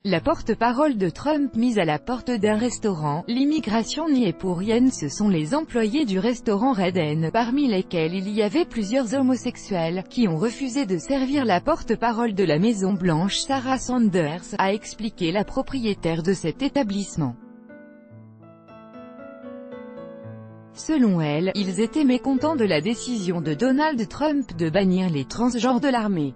La porte-parole de Trump mise à la porte d'un restaurant. L'immigration n'y est pour rien. Ce sont les employés du restaurant Red Hen, parmi lesquels il y avait plusieurs homosexuels, qui ont refusé de servir. La porte-parole de la Maison-Blanche Sarah Sanders, a expliqué la propriétaire de cet établissement. Selon elle, ils étaient mécontents de la décision de Donald Trump de bannir les transgenres de l'armée.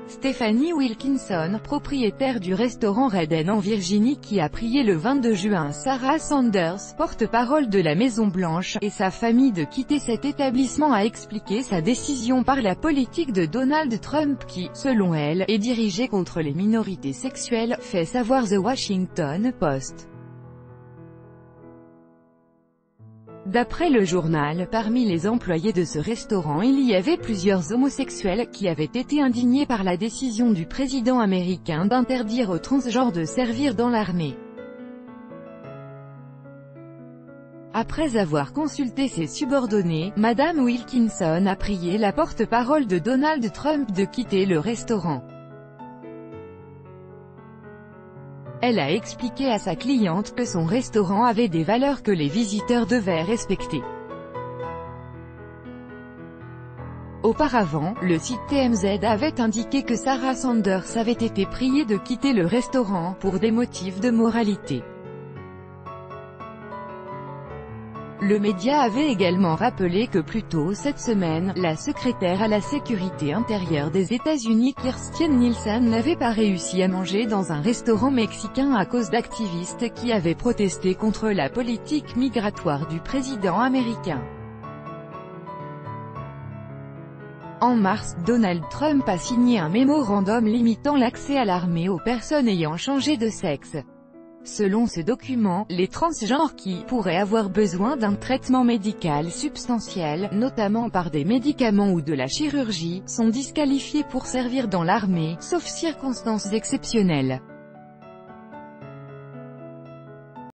Stephanie Wilkinson, propriétaire du restaurant Red Hen en Virginie qui a prié le 22 juin Sarah Sanders, porte-parole de la Maison-Blanche, et sa famille de quitter cet établissement, a expliqué sa décision par la politique de Donald Trump qui, selon elle, est dirigée contre les minorités sexuelles, fait savoir The Washington Post. D'après le journal, parmi les employés de ce restaurant il y avait plusieurs homosexuels, qui avaient été indignés par la décision du président américain d'interdire aux transgenres de servir dans l'armée. Après avoir consulté ses subordonnés, Madame Wilkinson a prié la porte-parole de Donald Trump de quitter le restaurant. Elle a expliqué à sa cliente que son restaurant avait des valeurs que les visiteurs devaient respecter. Auparavant, le site TMZ avait indiqué que Sarah Sanders avait été priée de quitter le restaurant pour des motifs de moralité. Le média avait également rappelé que plus tôt cette semaine, la secrétaire à la sécurité intérieure des États-Unis Kirstjen Nielsen n'avait pas réussi à manger dans un restaurant mexicain à cause d'activistes qui avaient protesté contre la politique migratoire du président américain. En mars, Donald Trump a signé un mémorandum limitant l'accès à l'armée aux personnes ayant changé de sexe. Selon ce document, les transgenres qui pourraient avoir besoin d'un traitement médical substantiel, notamment par des médicaments ou de la chirurgie, sont disqualifiés pour servir dans l'armée, sauf circonstances exceptionnelles.